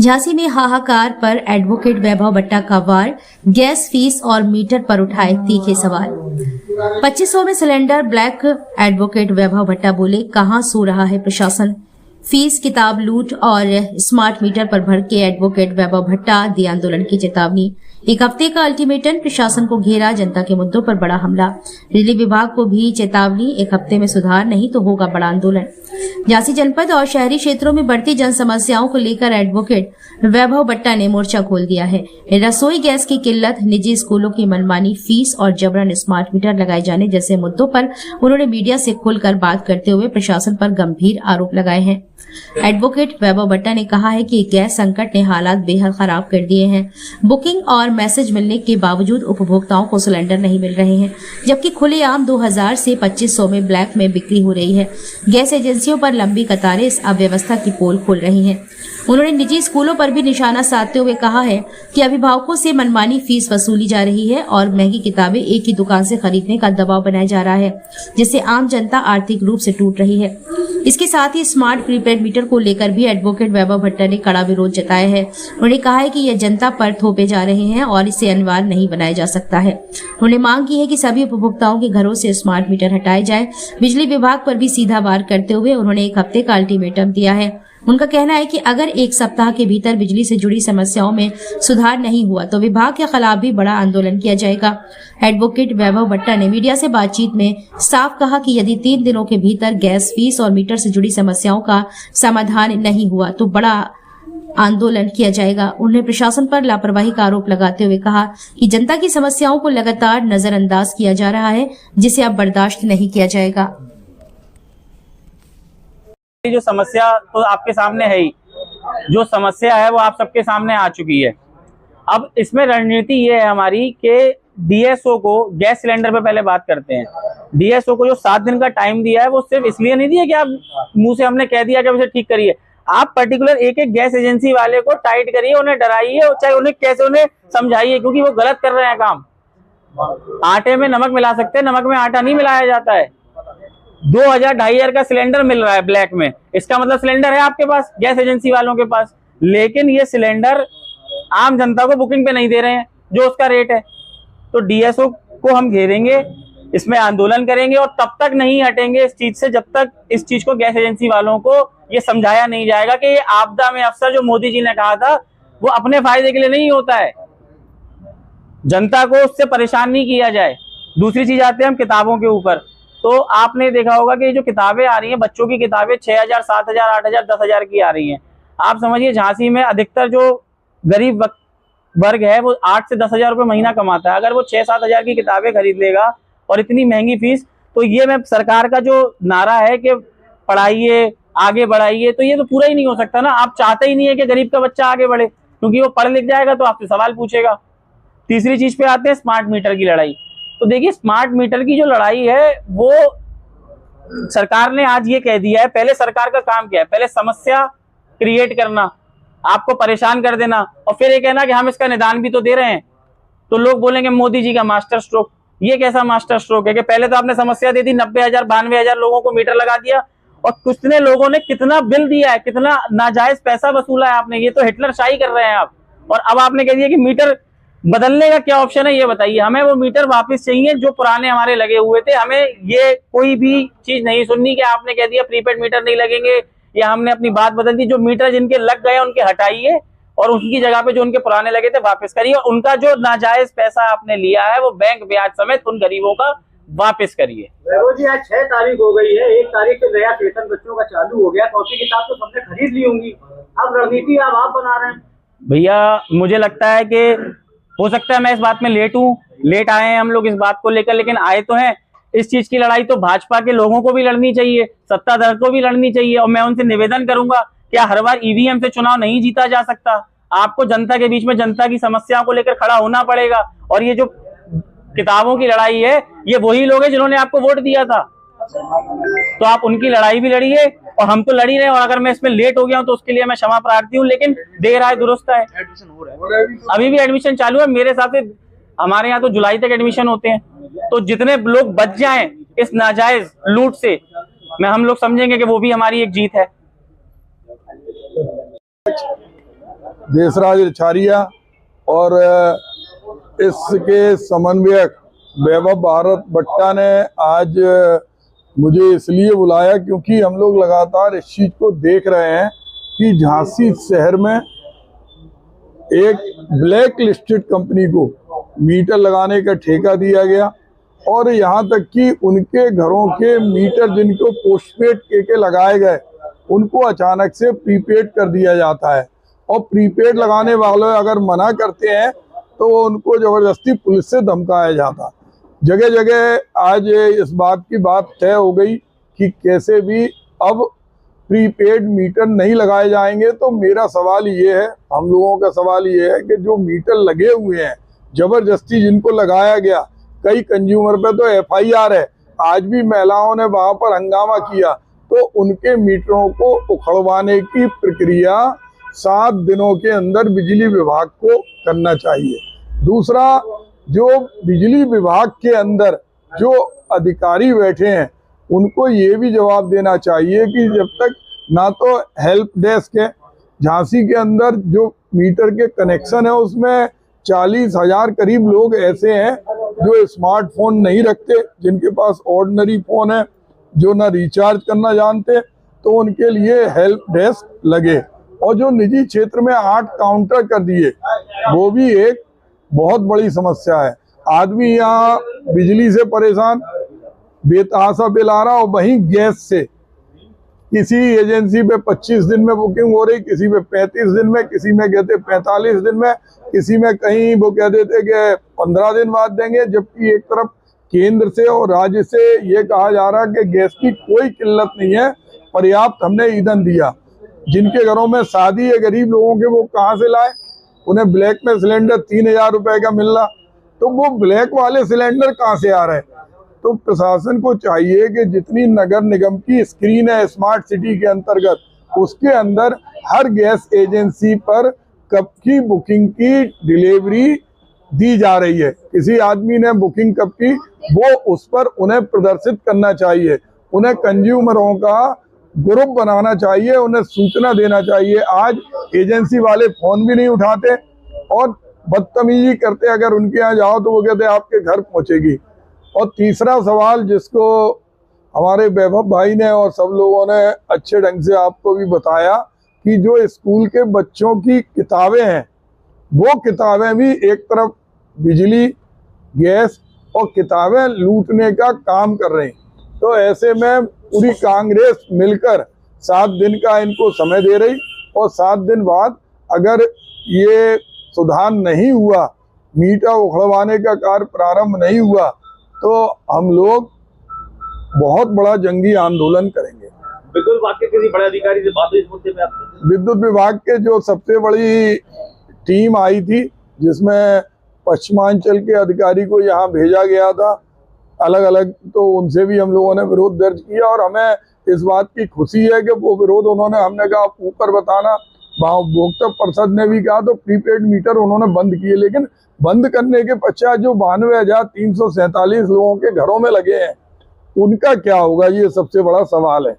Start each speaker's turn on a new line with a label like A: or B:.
A: झांसी में हाहाकार पर एडवोकेट वैभव भट्टा का वार, गैस फीस और मीटर पर उठाए तीखे सवाल। 2500 में सिलेंडर ब्लैक, एडवोकेट वैभव भट्टा बोले, कहां सो रहा है प्रशासन। फीस, किताब लूट और स्मार्ट मीटर पर भड़के एडवोकेट वैभव भट्टा, दी आंदोलन की चेतावनी। एक हफ्ते का अल्टीमेटम, प्रशासन को घेरा, जनता के मुद्दों पर बड़ा हमला। बिजली विभाग को भी चेतावनी, एक हफ्ते में सुधार नहीं तो होगा बड़ा आंदोलन। झांसी जनपद और शहरी क्षेत्रों में बढ़ती जन समस्याओं को लेकर एडवोकेट वैभव भट्टा ने मोर्चा खोल दिया है। रसोई गैस की किल्लत, निजी स्कूलों की मनमानी फीस और जबरन स्मार्ट मीटर लगाए जाने जैसे मुद्दों पर उन्होंने मीडिया से खुलकर बात करते हुए प्रशासन पर गंभीर आरोप लगाए हैं। एडवोकेट वैभव भट्टा ने कहा है कि गैस संकट ने हालात बेहद खराब कर दिए हैं। बुकिंग और मैसेज मिलने के बावजूद उपभोक्ताओं को सिलेंडर नहीं मिल रहे हैं, जबकि खुलेआम 2000 से 2500 में ब्लैक में बिक्री हो रही है। गैस एजेंसियों पर लंबी कतारें इस अव्यवस्था की पोल खोल रही हैं। उन्होंने निजी स्कूलों पर भी निशाना साधते हुए कहा है कि अभिभावकों से मनमानी फीस वसूली जा रही है और महंगी किताबें एक ही दुकान से खरीदने का दबाव बनाया जा रहा है, जिससे आम जनता आर्थिक रूप से टूट रही है। इसके साथ ही स्मार्ट प्रीपेड मीटर को लेकर भी एडवोकेट वैभव भट्टा ने कड़ा विरोध जताया है। उन्होंने कहा है कि यह जनता पर थोपे जा रहे हैं और इसे अनिवार्य नहीं बनाया जा सकता है। उन्होंने मांग की है कि सभी उपभोक्ताओं के घरों से स्मार्ट मीटर हटाए जाए। बिजली विभाग पर भी सीधा वार करते हुए उन्होंने एक हफ्ते का अल्टीमेटम दिया है। उनका कहना है कि अगर एक सप्ताह के भीतर बिजली से जुड़ी समस्याओं में सुधार नहीं हुआ तो विभाग के खिलाफ भी बड़ा आंदोलन किया जाएगा। एडवोकेट वैभव भट्टा ने मीडिया से बातचीत में साफ कहा कि यदि 3 दिनों के भीतर गैस फीस और मीटर से जुड़ी समस्याओं का समाधान नहीं हुआ तो बड़ा आंदोलन किया जाएगा। उन्होंने प्रशासन पर लापरवाही का आरोप लगाते हुए कहा कि जनता की समस्याओं को लगातार नजरअंदाज किया जा रहा है, जिसे अब बर्दाश्त नहीं किया जाएगा।
B: जो समस्या तो आपके सामने है ही, जो समस्या है वो आप सबके सामने आ चुकी है। अब इसमें रणनीति ये है हमारी कि डीएसओ को, गैस सिलेंडर पे पहले बात करते हैं। डीएसओ को जो 7 दिन का टाइम दिया है वो सिर्फ इसलिए नहीं दिया कि आप मुंह से हमने कह दिया कि उसे ठीक करिए। आप पर्टिकुलर एक एक गैस एजेंसी वाले को टाइट करिए, उन्हें डराइए और चाहे उन्हें कैसे उन्हें समझाइए, क्योंकि वो गलत कर रहे हैं काम। आटे में नमक मिला सकते हैं, नमक में आटा नहीं मिलाया जाता है। 2000-2500 का सिलेंडर मिल रहा है ब्लैक में, इसका मतलब सिलेंडर है आपके पास, गैस एजेंसी वालों के पास, लेकिन ये सिलेंडर आम जनता को बुकिंग पे नहीं दे रहे हैं जो उसका रेट है। तो डीएसओ को हम घेरेंगे, इसमें आंदोलन करेंगे और तब तक नहीं हटेंगे इस चीज से जब तक इस चीज को गैस एजेंसी वालों को ये समझाया नहीं जाएगा कि ये आपदा में अफसर जो मोदी जी ने कहा था वो अपने फायदे के लिए नहीं होता है, जनता को उससे परेशान नहीं किया जाए। दूसरी चीज आते हैं हम किताबों के ऊपर। तो आपने देखा होगा कि जो किताबें आ रही हैं, बच्चों की किताबें 6000, 7000, 8000, 10000 की आ रही हैं। आप समझिए झांसी में अधिकतर जो गरीब वर्ग है वो 8 से 10 हजार रुपये महीना कमाता है। अगर वो 6-7 हजार की किताबें खरीद लेगा और इतनी महंगी फीस, तो ये मैं सरकार का जो नारा है कि पढ़ाइए, आगे बढ़ाइए, तो ये तो पूरा ही नहीं हो सकता ना। आप चाहते ही नहीं है कि गरीब का बच्चा आगे बढ़े, क्योंकि वो पढ़ लिख जाएगा तो आपसे सवाल पूछेगा। तीसरी चीज पे आते हैं स्मार्ट मीटर की लड़ाई। तो देखिए, स्मार्ट मीटर की जो लड़ाई है वो सरकार ने आज ये कह दिया है, पहले सरकार का काम क्या है, पहले समस्या क्रिएट करना, आपको परेशान कर देना, और फिर ये कहना कि हम इसका निदान भी तो दे रहे हैं। तो लोग बोलेंगे मोदी जी का मास्टर स्ट्रोक। ये कैसा मास्टर स्ट्रोक है कि पहले तो आपने समस्या दे दी, 90,000 92,000 लोगों को मीटर लगा दिया, और कितने लोगों ने कितना बिल दिया है, कितना नाजायज पैसा वसूला है आपने। ये तो हिटलर शाही कर रहे हैं आप। और अब आपने कह दिया कि मीटर बदलने का क्या ऑप्शन है, ये बताइए। हमें वो मीटर वापस चाहिए जो पुराने हमारे लगे हुए थे। हमें ये कोई भी चीज नहीं सुननी कि आपने कह दिया प्रीपेड मीटर नहीं लगेंगे या हमने अपनी बात बदल दी। जो मीटर जिनके लग गए उनके हटाइए और उनकी जगह पे जो उनके पुराने लगे थे वापस करिए, और उनका जो नाजायज पैसा आपने लिया है वो बैंक ब्याज समेत उन गरीबों का वापस करिए।
C: जी आज 6 तारीख हो गई है, 1 तारीख से नया सेशन बच्चों का चालू हो गया, कॉपी किताब तो सबने खरीद ली होंगी, अब रणनीति अब आप बना रहे हैं।
B: भैया मुझे लगता है कि हो सकता है मैं इस बात में लेट आए हैं हम लोग इस बात को लेकर, लेकिन आए तो हैं। इस चीज की लड़ाई तो भाजपा के लोगों को भी लड़नी चाहिए, सत्ताधार को भी लड़नी चाहिए, और मैं उनसे निवेदन करूंगा कि हर बार ईवीएम से चुनाव नहीं जीता जा सकता। आपको जनता के बीच में जनता की समस्याओं को लेकर खड़ा होना पड़ेगा। और ये जो किताबों की लड़ाई है, ये वही लोग हैं जिन्होंने आपको वोट दिया था, तो आप उनकी लड़ाई भी लड़िए और हम तो लड़ ही रहे हैं। और अगर मैं इसमें लेट हो गया हूं तो उसके लिए मैं क्षमा प्रार्थी हूं, लेकिन देर आए दुरुस्त है। अभी भी एडमिशन चालू है मेरे हिसाब से। हमारे यहाँ तो जुलाई तक एडमिशन होते हैं, तो जितने लोग बच जाएं इस नाजायज लूट से, हम लोग समझेंगे कि वो भी हमारी एक जीत है।
D: देशराज रिछारिया और इसके समन्वयक वैभव भारत बट्टा ने आज मुझे इसलिए बुलाया क्योंकि हम लोग लगातार इस चीज को देख रहे हैं कि झांसी शहर में एक ब्लैक लिस्टेड कंपनी को मीटर लगाने का ठेका दिया गया और यहाँ तक कि उनके घरों के मीटर जिनको पोस्टपेड के लगाए गए उनको अचानक से प्रीपेड कर दिया जाता है और प्रीपेड लगाने वाले अगर मना करते हैं तो उनको जबरदस्ती पुलिस से धमकाया जाता। जगह जगह आज इस बात की बात तय हो गई कि कैसे भी अब प्रीपेड मीटर नहीं लगाए जाएंगे। तो मेरा सवाल ये है, हम लोगों का सवाल ये है कि जो मीटर लगे हुए हैं जबरदस्ती जिनको लगाया गया, कई कंज्यूमर पे तो FIR है, आज भी महिलाओं ने वहां पर हंगामा किया, तो उनके मीटरों को उखड़वाने की प्रक्रिया 7 दिनों के अंदर बिजली विभाग को करना चाहिए। दूसरा, जो बिजली विभाग के अंदर जो अधिकारी बैठे हैं उनको ये भी जवाब देना चाहिए कि जब तक ना तो हेल्प डेस्क है, झांसी के अंदर जो मीटर के कनेक्शन है उसमें 40,000 करीब लोग ऐसे हैं जो स्मार्टफोन नहीं रखते, जिनके पास ऑर्डिनरी फोन है, जो ना रिचार्ज करना जानते, तो उनके लिए हेल्प डेस्क लगे। और जो निजी क्षेत्र में 8 काउंटर कर दिए वो भी एक बहुत बड़ी समस्या है। आदमी यहाँ बिजली से परेशान, बेतहासा बिल आ रहा और वहीं गैस से किसी एजेंसी पे 25 दिन में बुकिंग हो रही, किसी पे 35 दिन में, किसी में कहते 45 दिन में, किसी में कहीं वो कह देते कि 15 दिन बाद देंगे। जबकि एक तरफ केंद्र से और राज्य से ये कहा जा रहा है कि गैस की कोई किल्लत नहीं है, पर्याप्त हमने ईंधन दिया। जिनके घरों में शादी है गरीब लोगों के, वो कहाँ से लाए? उन्हें ब्लैक में सिलेंडर 3,000 रुपए का मिल रहा, तो वो ब्लैक वाले सिलेंडर कहाँ से आ रहे हैं? तो प्रशासन को चाहिए कि जितनी नगर निगम की स्क्रीन है स्मार्ट सिटी के अंतर्गत, उसके अंदर हर गैस एजेंसी पर कब की बुकिंग की डिलीवरी दी जा रही है, किसी आदमी ने बुकिंग कब की, वो उस पर उन्हें प्रदर्शित करना चाहिए। उन्हें कंज्यूमरों का ग्रुप बनाना चाहिए, उन्हें सूचना देना चाहिए। आज एजेंसी वाले फोन भी नहीं उठाते और बदतमीजी करते, अगर उनके यहाँ जाओ तो वो कहते आपके घर पहुंचेगी। और तीसरा सवाल जिसको हमारे वैभव भाई ने और सब लोगों ने अच्छे ढंग से आपको भी बताया कि जो स्कूल के बच्चों की किताबें हैं, वो किताबें भी एक तरफ बिजली, गैस और किताबें लूटने का काम कर रही। तो ऐसे में पूरी कांग्रेस मिलकर 7 दिन का इनको समय दे रही और 7 दिन बाद अगर ये सुधार नहीं हुआ, मीटर उखड़वाने का कार्य प्रारंभ नहीं हुआ, तो हम लोग बहुत बड़ा जंगी आंदोलन करेंगे।
C: विद्युत विभाग के किसी बड़े अधिकारी से बात हुई इस मुद्दे पे आपकी?
D: विद्युत विभाग के जो सबसे बड़ी टीम आई थी, जिसमें पश्चिमांचल के अधिकारी को यहाँ भेजा गया था अलग अलग, तो उनसे भी हम लोगों ने विरोध दर्ज किया और हमें इस बात की खुशी है कि वो विरोध उन्होंने, हमने कहा ऊपर बताना, वहाँ उपभोक्ता परिषद ने भी कहा, तो प्रीपेड मीटर उन्होंने बंद किए। लेकिन बंद करने के पश्चात जो 92,347 लोगों के घरों में लगे हैं, उनका क्या होगा, ये सबसे बड़ा सवाल है।